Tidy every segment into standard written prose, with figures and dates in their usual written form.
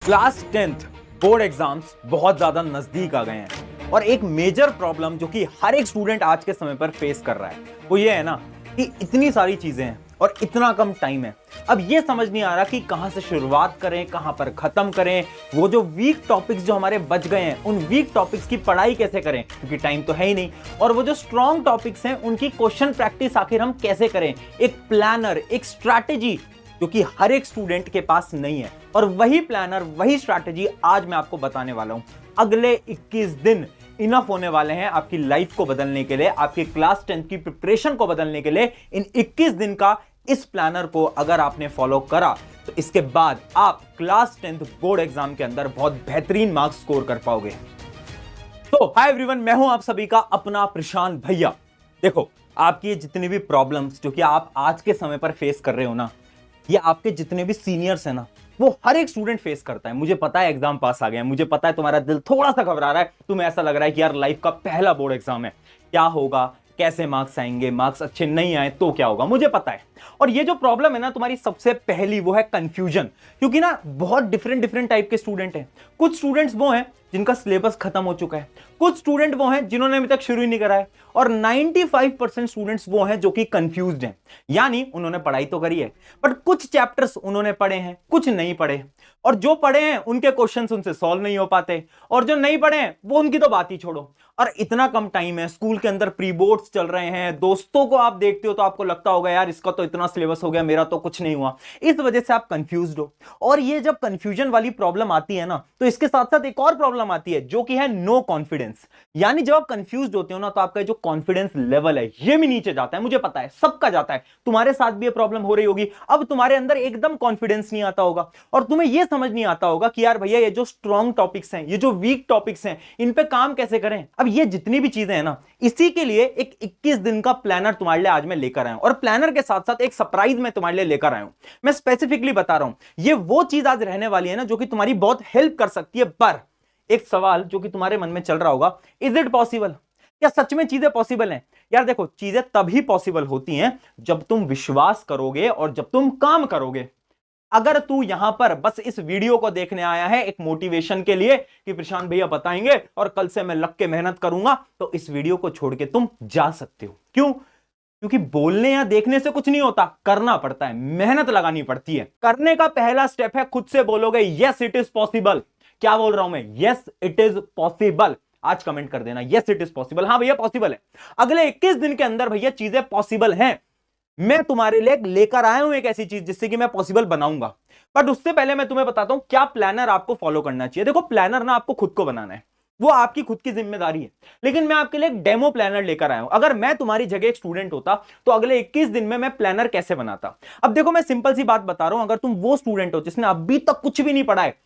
Class 10th board exams बहुत ज्यादा नजदीक आ गए हैं और एक मेजर प्रॉब्लम जो कि हर एक स्टूडेंट आज के समय पर फेस कर रहा है वो ये है ना कि इतनी सारी चीजें हैं और इतना कम टाइम है। अब ये समझ नहीं आ रहा कि कहां से शुरुआत करें, कहां पर खत्म करें। वो जो वीक टॉपिक्स जो हमारे बच गए हैं उन वीक टॉपिक्स की पढ़ाई कैसे करें क्योंकि टाइम तो है ही नहीं, और वो जो स्ट्रॉन्ग टॉपिक्स हैं उनकी क्वेश्चन प्रैक्टिस आखिर हम कैसे करें। एक प्लानर, एक स्ट्रैटेजी जो कि हर एक स्टूडेंट के पास नहीं है, और वही प्लानर, वही स्ट्रैटेजी आज मैं आपको बताने वाला हूं। अगले 21 दिन इनफ होने वाले हैं आपकी लाइफ को बदलने के लिए, आपकी क्लास 10 की प्रिपरेशन को बदलने के लिए। इन 21 दिन का इस प्लानर को अगर आपने फॉलो करा तो इसके बाद आप क्लास 10th बोर्ड एग्जाम के अंदर बहुत बेहतरीन मार्क्स स्कोर कर पाओगे। तो हाय एवरीवन, मैं हूं आप सभी का अपना प्रशांत भैया। देखो, आपकी जितनी भी प्रॉब्लम्स जो कि आप आज के समय पर फेस कर रहे हो ना, ये आपके जितने भी सीनियर्स हैं ना, वो हर एक स्टूडेंट फेस करता है। मुझे पता है एग्जाम पास आ गया है, मुझे पता है तुम्हारा दिल थोड़ा सा घबरा रहा है, तुम्हें ऐसा लग रहा है कि यार लाइफ का पहला बोर्ड एग्जाम है, क्या होगा, कैसे मार्क्स आएंगे, मार्क्स अच्छे नहीं आए तो क्या होगा, मुझे पता है। और ये जो प्रॉब्लम है ना तुम्हारी, सबसे पहली वो है कंफ्यूजन। क्योंकि ना बहुत डिफरेंट टाइप के स्टूडेंट हैं। कुछ स्टूडेंट्स वो हैं जिनका सिलेबस खत्म हो चुका है, कुछ स्टूडेंट वो हैं जिन्होंने अभी तक शुरू ही नहीं करा है, और 95% स्टूडेंट्स वो हैं जो कि कंफ्यूज्ड हैं। यानी उन्होंने पढ़ाई तो करी है बट कुछ चैप्टर्स उन्होंने पढ़े हैं, कुछ नहीं पढ़े, और जो पढ़े हैं उनके क्वेश्चंस उनसे सॉल्व नहीं हो पाते, और जो नहीं पढ़े हैं वो उनकी तो बात ही छोड़ो। और इतना कम टाइम है, स्कूल के अंदर प्री बोर्ड्स चल रहे हैं, दोस्तों को आप देखते हो तो आपको लगता होगा यार इसका तो इतना सिलेबस हो गया, मेरा तो कुछ नहीं हुआ। इस वजह से आप कंफ्यूज्ड हो। और ये जब कंफ्यूजन वाली प्रॉब्लम आती है ना, तो इसके साथ साथ एक और प्रॉब्लम आती है जो कि है नो कॉन्फिडेंस। यानी जब आप कंफ्यूज्ड होते हो ना, तो आपका जो कॉन्फिडेंस लेवल है ये भी नीचे जाता है। मुझे पता है सबका जाता है, तुम्हारे साथ भी ये प्रॉब्लम हो रही होगी। अब तुम्हारे अंदर एकदम कॉन्फिडेंस नहीं आता होगा और तुम्हें यह समझ नहीं आता होगा कि यार भैया ये जो स्ट्रॉन्ग टॉपिक्स हैं, ये जो वीक टॉपिक्स हैं, इन पे काम कैसे करें। अब ये जितनी भी चीजें हैं ना, इसी के लिए एक 21 दिन का प्लानर तुम्हारे लिए आज मैं लेकर आया हूं, और प्लानर के साथ साथ एक सरप्राइज मैं तुम्हारे लिए लेकर आया हूं। मैं स्पेसिफिकली बता रहा हूं ये वो चीज आज रहने वाली है ना जो कि तुम्हारी बहुत हेल्प कर सकती है। पर एक सवाल जो कि तुम्हारे मन में चल रहा होगा, इज इट पॉसिबल? क्या सच में चीजें पॉसिबल हैं? यार देखो, चीजें तभी पॉसिबल होती हैं जब तुम विश्वास करोगे और जब तुम काम करोगे। अगर तू यहां पर बस इस वीडियो को देखने आया है एक मोटिवेशन के लिए कि प्रशांत भैया बताएंगे और कल से मैं लग के मेहनत करूंगा, तो इस वीडियो को छोड़ के तुम जा सकते हो। क्यों? क्योंकि बोलने या देखने से कुछ नहीं होता, करना पड़ता है, मेहनत लगानी पड़ती है। करने का पहला स्टेप है खुद से बोलोगे यस इट इज पॉसिबल। क्या बोल रहा हूं मैं? Yes it is possible. आज कमेंट कर देना यस इट इज पॉसिबल। हाँ भैया पॉसिबल है। अगले 21 दिन के अंदर भैया चीजें पॉसिबल हैं। मैं तुम्हारे लिए लेकर आया हूं एक ऐसी चीज जिससे कि मैं पॉसिबल बनाऊंगा। बट उससे पहले मैं तुम्हें बताता हूं क्या प्लानर आपको फॉलो करना चाहिए। देखो, प्लानर ना आपको खुद को बनाना है, वो आपकी खुद की जिम्मेदारी है, लेकिन मैं आपके लिए एक डेमो प्लानर लेकर आया हूं। अगर मैं तुम्हारी जगह एक स्टूडेंट होता तो अगले 21 दिन में मैं प्लानर कैसे बनाता। अब देखो, मैं सिंपल सी बात बता रहा हूं, अगर तुम वो स्टूडेंट हो जिसने अभी तक कुछ भी नहीं पढ़ा है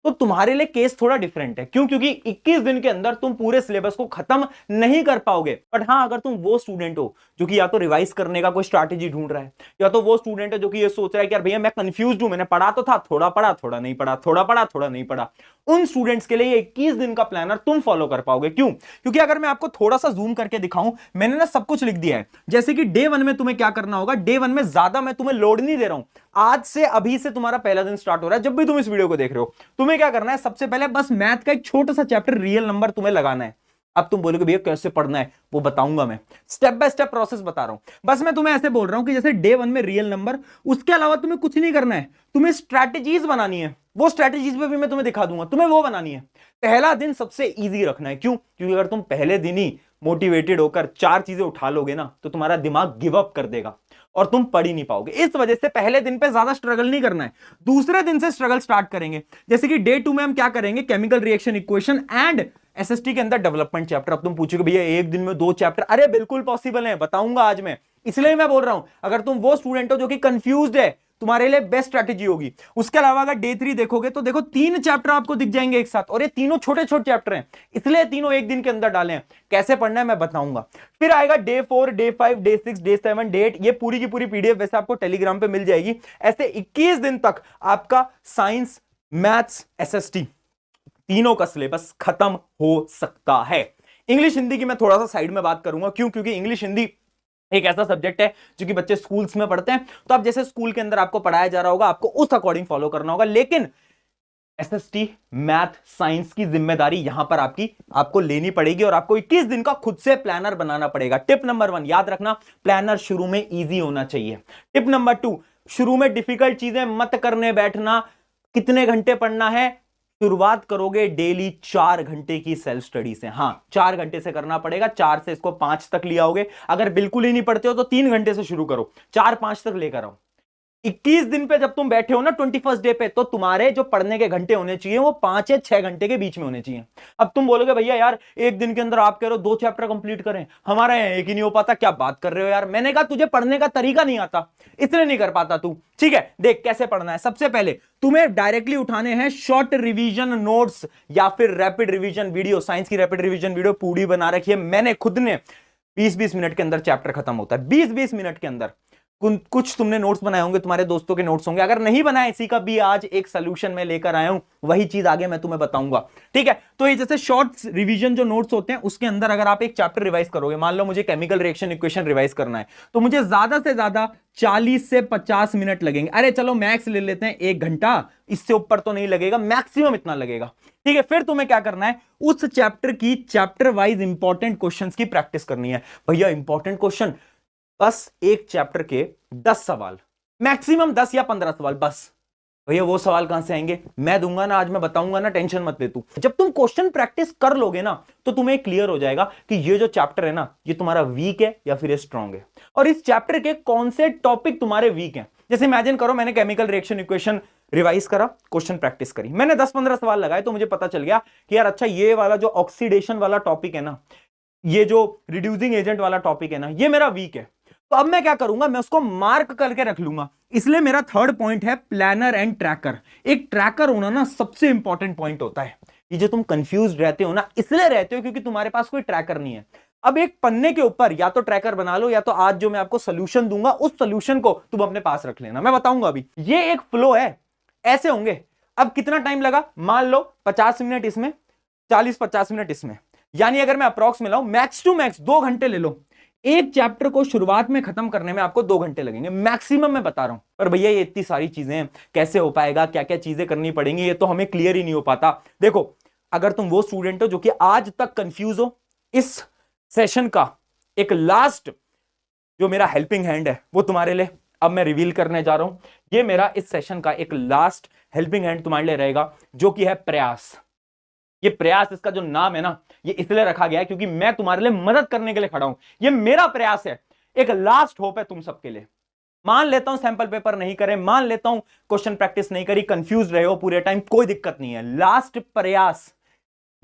तो तुम्हारे लिए केस थोड़ा डिफरेंट है। क्यों? क्योंकि 21 दिन के अंदर तुम पूरे सिलेबस को खत्म नहीं कर पाओगे। बट हाँ, अगर तुम वो स्टूडेंट हो जो कि या तो रिवाइज करने का कोई स्ट्रैटेजी ढूंढ रहा है, या तो वो स्टूडेंट है जो कि ये सोच रहा है कि यार भैया मैं कंफ्यूज हूं, मैंने पढ़ा तो था, थोड़ा पढ़ा थोड़ा नहीं पढ़ा, थोड़ा पढ़ा थोड़ा नहीं पढ़ा, उन स्टूडेंट्स के लिए 21 दिन का प्लानर तुम फॉलो कर पाओगे। क्यों? क्योंकि अगर मैं आपको थोड़ा सा जूम करके दिखाऊं, मैंने ना सब कुछ लिख दिया है। जैसे कि डे 1 में तुम्हें क्या करना होगा, डे 1 में ज्यादा मैं तुम्हें लोड नहीं दे रहा हूं। आज से, अभी से तुम्हारा पहला दिन स्टार्ट हो रहा है। जब भी तुम इस वीडियो को देख रहे हो, तुम्हें क्या करना है, सबसे पहले बस मैथ का एक छोटा सा चैप्टर रियल नंबर तुम्हें लगाना है। अब तुम बोलोगे भैया कैसे पढ़ना है, वो बताऊंगा मैं, स्टेप बाय स्टेप प्रोसेस बता रहा हूं। बस मैं तुम्हें ऐसे बोल रहा हूं कि जैसे डे 1 में रियल नंबर, उसके अलावा तुम्हें कुछ नहीं करना है, तुम्हें स्ट्रैटेजीज बनानी है। वो स्ट्रैटेजीज पे भी मैं तुम्हें दिखा दूंगा, तुम्हें वो बनानी है। पहला दिन सबसे इजी रखना है। क्यों? क्योंकि अगर तुम पहले दिन ही मोटिवेटेड होकर 4 चीजें उठा लोगे ना, तो तुम्हारा दिमाग गिव अप कर देगा और तुम पढ़ ही नहीं पाओगे। इस वजह से पहले दिन पे ज्यादा स्ट्रगल नहीं करना है, दूसरे दिन से स्ट्रगल स्टार्ट करेंगे। जैसे कि डे 2 में हम क्या करेंगे, chemical reaction equation and SST के अंदर डेवलपमेंट चैप्टर। अब तुम पूछोगे भैया एक दिन में 2 चैप्टर, अरे बिल्कुल पॉसिबल है, बताऊंगा आज मैं। इसलिए मैं बोल रहा हूं, अगर तुम वो स्टूडेंट हो जो कि कंफ्यूज्ड है, तुम्हारे लिए बेस्ट स्ट्रैटेजी होगी। उसके अलावा अगर डे 3 देखोगे तो देखो 3 चैप्टर आपको दिख जाएंगे एक साथ, और ये तीनों छोटे छोटे चैप्टर हैं, इसलिए तीनों एक दिन के अंदर डाले हैं। कैसे पढ़ना है मैं बताऊंगा। फिर आएगा day 4, day 5, day 6, day 7, day 8। ये पूरी की पूरी पीडीएफ वैसे आपको टेलीग्राम पे मिल जाएगी। ऐसे 21 दिन तक आपका साइंस, मैथ्स, एसएसटी तीनों का सिलेबस खत्म हो सकता है। इंग्लिश हिंदी की मैं थोड़ा सा साइड में बात करूंगा। क्यों? क्योंकि इंग्लिश हिंदी एक ऐसा सब्जेक्ट है जो कि बच्चे स्कूल्स में पढ़ते हैं, तो अब जैसे स्कूल के अंदर आपको पढ़ाया जा रहा होगा, आपको उस अकॉर्डिंग फॉलो करना होगा। लेकिन एसएसटी मैथ साइंस की जिम्मेदारी यहां पर आपको लेनी पड़ेगी और आपको 21 दिन का खुद से प्लानर बनाना पड़ेगा। टिप नंबर 1 याद रखना, प्लानर शुरू में इजी होना चाहिए। टिप नंबर 2, शुरू में डिफिकल्ट चीजें मत करने बैठना। कितने घंटे पढ़ना है? शुरुआत करोगे डेली 4 घंटे की सेल्फ स्टडी से। हां, 4 घंटे से करना पड़ेगा। 4 से इसको 5 तक ले आओगे। अगर बिल्कुल ही नहीं पढ़ते हो तो 3 घंटे से शुरू करो, 4-5 तक लेकर आओ। 21 दिन पे जब तुम बैठे हो ना 21st डे पे, तो तुम्हारे जो पढ़ने के घंटे होने चाहिए वो 5 या 6 घंटे के बीच में होने चाहिए। अब तुम बोलोगे भैया यार एक दिन के अंदर आप कह रहे हो 2 चैप्टर कंप्लीट करें, हमारा यहाँ एक ही नहीं हो पाता, क्या बात कर रहे हो यार। मैंने कहा तुझे पढ़ने का तरीका नहीं आता, इसलिए नहीं कर पाता तू। ठीक है, देख कैसे पढ़ना है। सबसे पहले तुम्हें डायरेक्टली उठाने हैं शॉर्ट रिवीजन नोट्स या फिर रैपिड रिवीजन वीडियो। साइंस की रैपिड रिवीजन वीडियो पूरी बना रखी है मैंने खुद ने। 20-20 मिनट के अंदर चैप्टर खत्म होता है, 20-20 मिनट के अंदर। कुछ तुमने नोट्स बनाए होंगे, तुम्हारे दोस्तों के नोट्स होंगे। अगर नहीं बनाए, इसी का भी आज एक सोल्यूशन में लेकर आया हूं, वही चीज आगे मैं तुम्हें बताऊंगा। ठीक है, तो ये जैसे शॉर्ट रिवीजन जो नोट्स होते हैं उसके अंदर अगर आप एक चैप्टर रिवाइज करोगे, मान लो मुझे केमिकल रिएक्शन इक्वेशन रिवाइज करना है, तो मुझे ज्यादा से ज्यादा 40 से 50 मिनट लगेंगे। अरे चलो मैक्स ले लेते हैं 1 घंटा, इससे ऊपर तो नहीं लगेगा, मैक्सिमम इतना लगेगा। ठीक है, फिर तुम्हें क्या करना है, उस चैप्टर की चैप्टर वाइज इंपॉर्टेंट क्वेश्चंस की प्रैक्टिस करनी है। भैया इंपॉर्टेंट क्वेश्चन, बस एक चैप्टर के 10 सवाल, मैक्सिमम 10 या 15 सवाल बस। भैया वो सवाल कहां से आएंगे? मैं दूंगा ना, आज मैं बताऊंगा ना, टेंशन मत ले तू। जब तुम क्वेश्चन प्रैक्टिस कर लोगे ना तो तुम्हें क्लियर हो जाएगा कि ये जो चैप्टर है ना ये तुम्हारा वीक है या फिर ये स्ट्रांग है, और इस चैप्टर के कौन से टॉपिक तुम्हारे वीक हैं। जैसे इमेजिन करो मैंने केमिकल रिएक्शन इक्वेशन रिवाइज करा, क्वेश्चन प्रैक्टिस करी, मैंने 10-15 सवाल लगाए, तो मुझे पता चल गया कि यार अच्छा ये वाला जो ऑक्सीडेशन वाला टॉपिक है ना, ये जो रिड्यूसिंग एजेंट वाला टॉपिक है ना, ये मेरा वीक है। तो अब मैं क्या करूंगा, मैं उसको मार्क करके रख लूंगा। इसलिए मेरा थर्ड पॉइंट है प्लानर एंड ट्रैकर। एक ट्रैकर होना ना सबसे इंपॉर्टेंट पॉइंट होता है। ये जो तुम कंफ्यूज रहते हो ना, इसलिए रहते हो क्योंकि तुम्हारे पास कोई ट्रैकर नहीं है। अब एक पन्ने के ऊपर या तो ट्रैकर बना लो, या तो आज जो मैं आपको सोल्यूशन दूंगा उस सोल्यूशन को तुम अपने पास रख लेना, मैं बताऊंगा अभी। ये एक फ्लो है, ऐसे होंगे। अब कितना टाइम लगा, मान लो 50 मिनट इसमें, 40-50 मिनट इसमें, यानी अगर मैं अप्रॉक्स में लाऊं, मैक्स टू मैक्स 2 घंटे ले लो। एक चैप्टर को शुरुआत में खत्म करने में आपको 2 घंटे लगेंगे मैक्सिमम, मैं बता रहा हूं। पर भैया ये इतनी सारी चीजें कैसे हो पाएगा, क्या क्या चीजें करनी पड़ेंगी, ये तो हमें क्लियर ही नहीं हो पाता। देखो, अगर तुम वो स्टूडेंट हो जो कि आज तक कंफ्यूज हो, इस सेशन का एक लास्ट जो मेरा हेल्पिंग हैंड है वो तुम्हारे लिए अब मैं रिवील करने जा रहा हूं। ये मेरा इस सेशन का एक लास्ट हेल्पिंग हैंड तुम्हारे लिए रहेगा, जो कि है प्रयास। ये प्रयास, इसका जो नाम है ना, ये इसलिए रखा गया है क्योंकि मैं तुम्हारे लिए मदद करने के लिए खड़ा हूं। ये मेरा प्रयास है, एक लास्ट होप है तुम सबके लिए। मान लेता हूं सैंपल पेपर नहीं करे, मान लेता हूं क्वेश्चन प्रैक्टिस नहीं करी, कंफ्यूज रहे हो पूरे टाइम, कोई दिक्कत नहीं है। लास्ट प्रयास,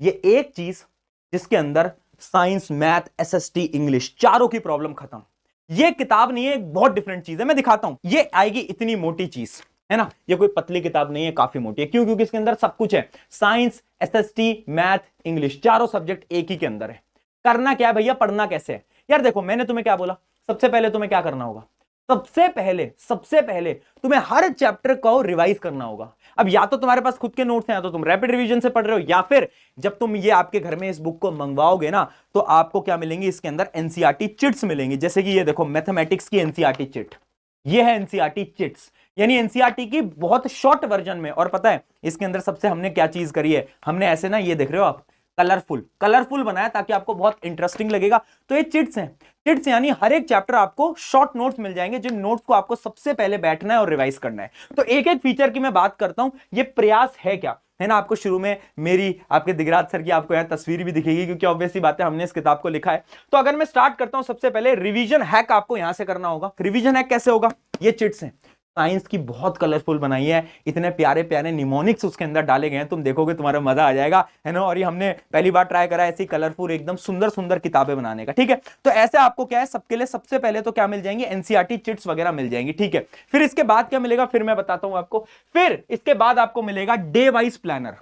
ये एक चीज जिसके अंदर साइंस, मैथ, एसएसटी, इंग्लिश चारों की प्रॉब्लम खत्म। ये किताब नहीं है, एक बहुत डिफरेंट चीज है, मैं दिखाता हूं। ये आएगी इतनी मोटी चीज है ना, ये कोई पतली किताब नहीं है, काफी मोटी है। क्यों? क्योंकि इसके अंदर सब कुछ है, साइंस, एसएसटी, मैथ, इंग्लिश, चारों सब्जेक्ट एक ही के अंदर है। करना क्या है भैया, पढ़ना कैसे है? यार देखो, मैंने तुम्हें क्या बोला, सबसे पहले तुम्हें क्या करना होगा, सबसे पहले तुम्हें हर चैप्टर को रिवाइज करना होगा। अब या तो तुम्हारे पास खुद के नोट्स हैं, या तो तुम रैपिड रिवीजन से पढ़ रहे हो, या फिर जब तुम ये आपके घर में इस बुक को मंगवाओगे ना, तो आपको क्या मिलेंगी, इसके अंदर एनसीईआरटी चिट्स मिलेंगी। जैसे कि ये देखो, मैथमेटिक्स की एनसीईआरटी चिट, ये है एनसीईआरटी चिट्स, यानी एनसीईआरटी की बहुत शॉर्ट वर्जन में। और पता है इसके अंदर सबसे हमने क्या चीज करी है, हमने ऐसे ना, ये देख रहे हो आप, कलरफुल बनाया ताकि आपको बहुत इंटरेस्टिंग लगेगा। तो ये चिट्स हैं, चिट्स यानी हर एक चैप्टर आपको शॉर्ट नोट्स मिल जाएंगे, जिन नोट्स को आपको सबसे पहले बैठना है और रिवाइज करना है। तो एक एक फीचर की मैं बात करता हूं। ये प्रयास है क्या, है ना, आपको शुरू में मेरी, आपके दिगराज सर की आपको यहाँ तस्वीर भी दिखेगी, क्योंकि ऑब्वियसली बात है हमने इस किताब को लिखा है। तो अगर मैं स्टार्ट करता हूं, सबसे पहले रिवीजन हैक आपको यहां से करना होगा। रिवीजन हैक कैसे होगा, ये चिट्स हैं, साइंस की बहुत कलरफुल बनाई है, इतने प्यारे प्यारे निमोनिक्स उसके अंदर डाले गए हैं, तुम देखोगे तुम्हारा मजा आ जाएगा, है ना। और ये हमने पहली बार ट्राई करा ऐसी कलरफुल एकदम सुंदर सुंदर किताबें बनाने का। ठीक है, तो ऐसे आपको क्या है, सबके लिए सबसे पहले तो क्या मिल जाएंगे, एनसीईआरटी चिट्स वगैरह मिल जाएंगी। ठीक है, फिर इसके बाद क्या मिलेगा, फिर मैं बताता हूं आपको। फिर इसके बाद आपको मिलेगा डे वाइज प्लानर।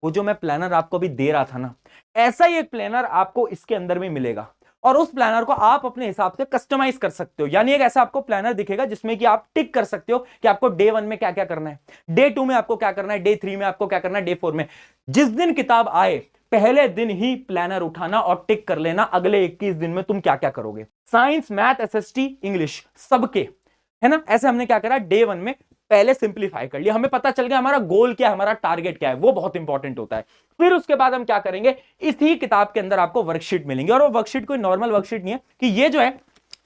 वो जो मैं प्लानर आपको अभी दे रहा था ना, ऐसा ही एक प्लानर आपको इसके अंदर में मिलेगा, और उस प्लानर को आप अपने हिसाब से कस्टमाइज कर सकते हो। यानी एक ऐसा आपको प्लानर दिखेगा जिसमें कि आप टिक कर सकते हो कि आपको डे 1 में क्या क्या करना है, डे 2 में आपको क्या करना है, डे 3 में आपको क्या करना है, डे 4 में। जिस दिन किताब आए पहले दिन ही प्लानर उठाना और टिक कर लेना अगले 21 दिन में तुम क्या क्या करोगे। साइंस, मैथ, एसएसटी, इंग्लिश सबके, है ना, ऐसे हमने क्या करा, डे 1 में पहले सिंप्लीफाई कर लिया, हमें पता चल गया हमारा गोल क्या है, हमारा टारगेट क्या है, वो बहुत इंपॉर्टेंट होता है। फिर उसके बाद हम क्या करेंगे, इसी किताब के अंदर आपको वर्कशीट मिलेंगे, और वो वर्कशीट कोई नॉर्मल वर्कशीट नहीं है कि ये जो है,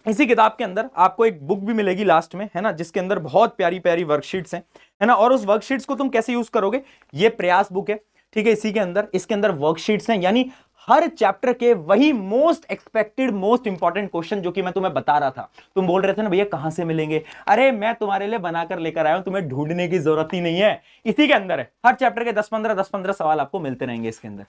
इसी किताब के अंदर आपको एक बुक भी मिलेगी लास्ट में, है ना, जिसके अंदर बहुत प्यारी प्यारी वर्कशीट्स हैं, है ना। और उस वर्कशीट्स को तुम कैसे यूज करोगे, ये प्रयास बुक है, ठीक है, इसी के अंदर, इसके अंदर वर्कशीट्स हैं, यानी हर चैप्टर के वही most expected most important question जो कि मैं तुम्हें बता रहा था। तुम बोल रहे थे ना भैया कहां से मिलेंगे, अरे मैं तुम्हारे लिए बनाकर लेकर आया हूं, तुम्हें ढूंढने की जरूरत ही नहीं है, इसी के अंदर है। हर चैप्टर के 10-15 सवाल आपको मिलते रहेंगे इसके अंदर,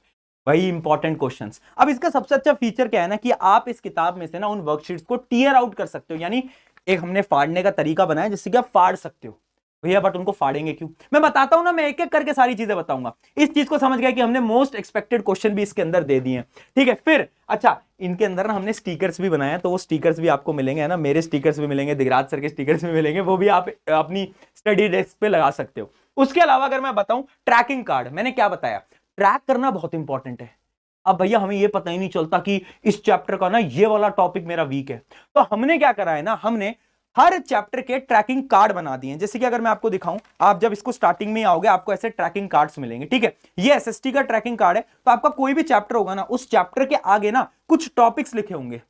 वही इंपॉर्टेंट क्वेश्चंस। अब इसका सबसे अच्छा फीचर क्या है ना, कि आप इस किताब में से ना उन वर्कशीट्स को टीयर आउट कर सकते हो, यानी एक हमने फाड़ने का तरीका बनाया जिससे कि आप फाड़ सकते हो। भैया बट उनको फाड़ेंगे क्यों, मैं बताता हूं ना, मैं एक एक करके सारी चीजें बताऊंगा। इस चीज को समझ गया कि हमने मोस्ट एक्सपेक्टेड क्वेश्चन भी इसके अंदर दे दिए हैं, ठीक है। फिर अच्छा, इनके अंदर ना हमने स्टिकर्स भी बनाए, तो वो स्टिकर्स भी आपको मिलेंगे, है ना, मेरे स्टिकर्स भी मिलेंगे, दिगराज सर के स्टिकर्स भी मिलेंगे, वो भी आप अपनी स्टडी डेस्क पे लगा सकते हो। उसके अलावा अगर मैं बताऊं, ट्रैकिंग कार्ड, मैंने क्या बताया, ट्रैक करना बहुत इंपॉर्टेंट है। अब भैया हमें ये पता ही नहीं चलता कि इस चैप्टर का ना ये वाला टॉपिक मेरा वीक है, तो हमने क्या करा है ना, हमने हर चैप्टर के ट्रैकिंग कार्ड बना दिए हैं। जैसे कि अगर मैं आपको दिखाऊं, आप जब इसको स्टार्टिंग में आओगे आपको ऐसे ट्रैकिंग कार्ड्स मिलेंगे, ठीक है, ये एसएसटी का ट्रैकिंग कार्ड है। तो आपका कोई भी चैप्टर होगा ना, उस चैप्टर के आगे ना कुछ टॉपिक्स लिखे होंगे,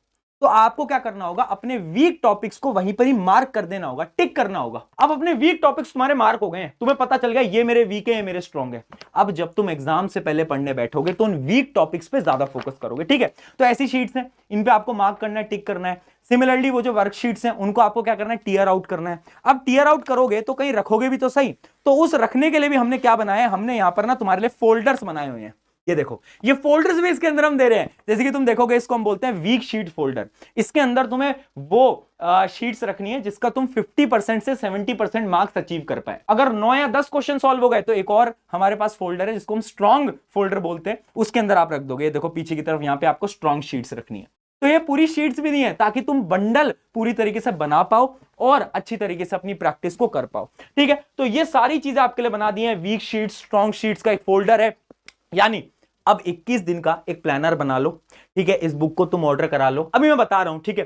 तो आपको क्या करना होगा, अपने वीक टॉपिक्स को वहीं पर ही मार्क कर देना होगा, टिक करना होगा। अब अपने वीक टॉपिक्स तुम्हारे मार्क हो गए हैं, तुम्हें पता चल गया ये मेरे वीक है, ये मेरे स्ट्रॉन्ग है। अब जब तुम एग्जाम से पहले पढ़ने बैठोगे तो उन वीक टॉपिक्स पे ज्यादा फोकस करोगे, ठीक है। तो ऐसी शीट्स हैं, इन पे आपको मार्क करना है, टिक करना है। सिमिलरली वो जो वर्कशीट्स हैं उनको आपको क्या करना है, टीयर आउट करना है। अब टीयर आउट करोगे तो कहीं रखोगे भी तो सही, तो उस रखने के लिए भी हमने क्या बनाया है, हमने यहां पर ना तुम्हारे लिए फोल्डर्स बनाए हुए हैं। ये देखो, ये फोल्डर्स भी इसके अंदर हम दे रहे हैं। जैसे कि तुम देखोगे, इसको हम बोलते हैं वीक शीट फोल्डर। इसके अंदर तुम्हें वो शीट्स रखनी है जिसका तुम 50% से 70% मार्क्स अचीव कर पाए। अगर 9 या 10 क्वेश्चन सॉल्व हो गए तो एक और हमारे पास फोल्डर है जिसको हम स्ट्रॉन्ग फोल्डर बोलते हैं, उसके अंदर आप रख दोगे। देखो पीछे की तरफ, यहां पे आपको स्ट्रॉन्ग शीट्स रखनी है। तो ये पूरी शीट्स भी दी है ताकि तुम बंडल पूरी तरीके से बना पाओ और अच्छी तरीके से अपनी प्रैक्टिस को कर पाओ, ठीक है। तो ये सारी चीजें आपके लिए बना दी है। वीक शीट्स, स्ट्रॉन्ग शीट्स का एक फोल्डर है। यानी अब 21 दिन का एक प्लानर बना लो, ठीक है। इस बुक को तुम ऑर्डर करा लो, अभी मैं बता रहा हूं, ठीक है,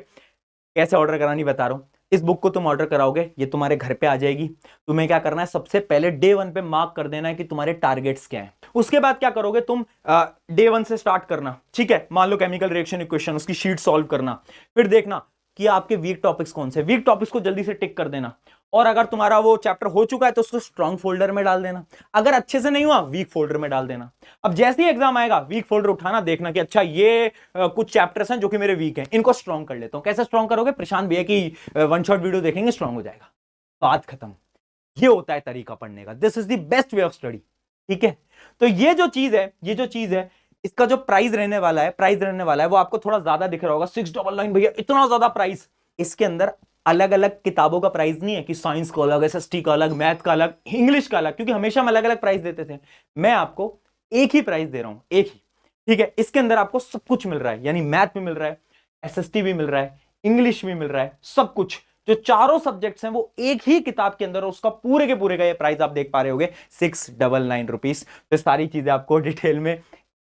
कैसे ऑर्डर करानी बता रहा हूं। इस बुक को तुम ऑर्डर कराओगे, ये तुम्हारे घर पे आ जाएगी। तुम्हें क्या करना है, सबसे पहले डे 1 पे मार्क कर देना है कि तुम्हारे टारगेट्स क्या हैं। उसके बाद क्या करोगे तुम, डे 1 से स्टार्ट करना, ठीक है। मान लो केमिकल रिएक्शन इक्वेशन, उसकी शीट सॉल्व करना। फिर देखना कि आपके वीक टॉपिक्स कौन से, वीक टॉपिक्स को जल्दी से टिक कर देना। और अगर तुम्हारा वो चैप्टर हो चुका है तो उसको स्ट्रॉन्ग फोल्डर में डाल देना। अगर अच्छे से नहीं हुआ, वीक फोल्डर में डाल देना। अब जैसे ही एग्जाम आएगा, वीक फोल्डर उठाना, देखना कि अच्छा ये कुछ चैप्टर्स हैं जो कि मेरे वीक हैं, इनको स्ट्रॉन्ग कर लेता हूं। कैसे स्ट्रॉन्ग करोगे, प्रशांत भैया की वन शॉट वीडियो देखेंगे, स्ट्रॉन्ग हो जाएगा, बात खत्म। ये होता है तरीका पढ़ने का, this is the best way of study, ठीक है। तो ये जो चीज है, इसका जो प्राइस रहने वाला है, वो आपको थोड़ा ज्यादा दिख रहा होगा, 699 भैया इतना ज्यादा प्राइस। इसके अंदर अलग अलग किताबों का प्राइस नहीं है कि साइंस का अलग, एसएसटी का अलग, मैथ का अलग, इंग्लिश का अलग, क्योंकि हमेशा हम अलग अलग प्राइस देते थे। मैं आपको एक ही प्राइस दे रहा हूं, एक ही, ठीक है। इसके अंदर आपको सब कुछ मिल रहा है, यानी मैथ भी मिल रहा है, एसएसटी भी मिल रहा है, इंग्लिश भी मिल रहा है, सब कुछ जो चारों सब्जेक्ट्स हैं वो एक ही किताब के अंदर, उसका पूरे के पूरे का ये प्राइस आप देख पा रहे होगे, 699 रुपीज। तो सारी चीजें आपको डिटेल में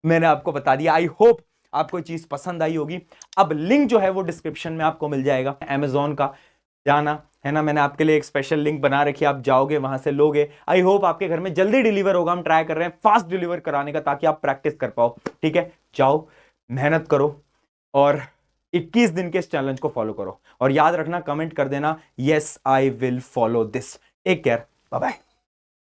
मैंने आपको बता दिया। आई होप आपको चीज पसंद आई होगी। अब लिंक जो है वो डिस्क्रिप्शन में आपको मिल जाएगा, अमेजॉन का, जाना है ना, मैंने आपके लिए एक स्पेशल लिंक बना रखी है, आप जाओगे वहां से लोगे। आई होप आपके घर में जल्दी डिलीवर होगा, हम ट्राई कर रहे हैं फास्ट डिलीवर कराने का ताकि आप प्रैक्टिस कर पाओ, ठीक है। जाओ, मेहनत करो और 21 दिन के इस चैलेंज को फॉलो करो। और याद रखना, कमेंट कर देना, yes I will follow this. Take care, bye bye.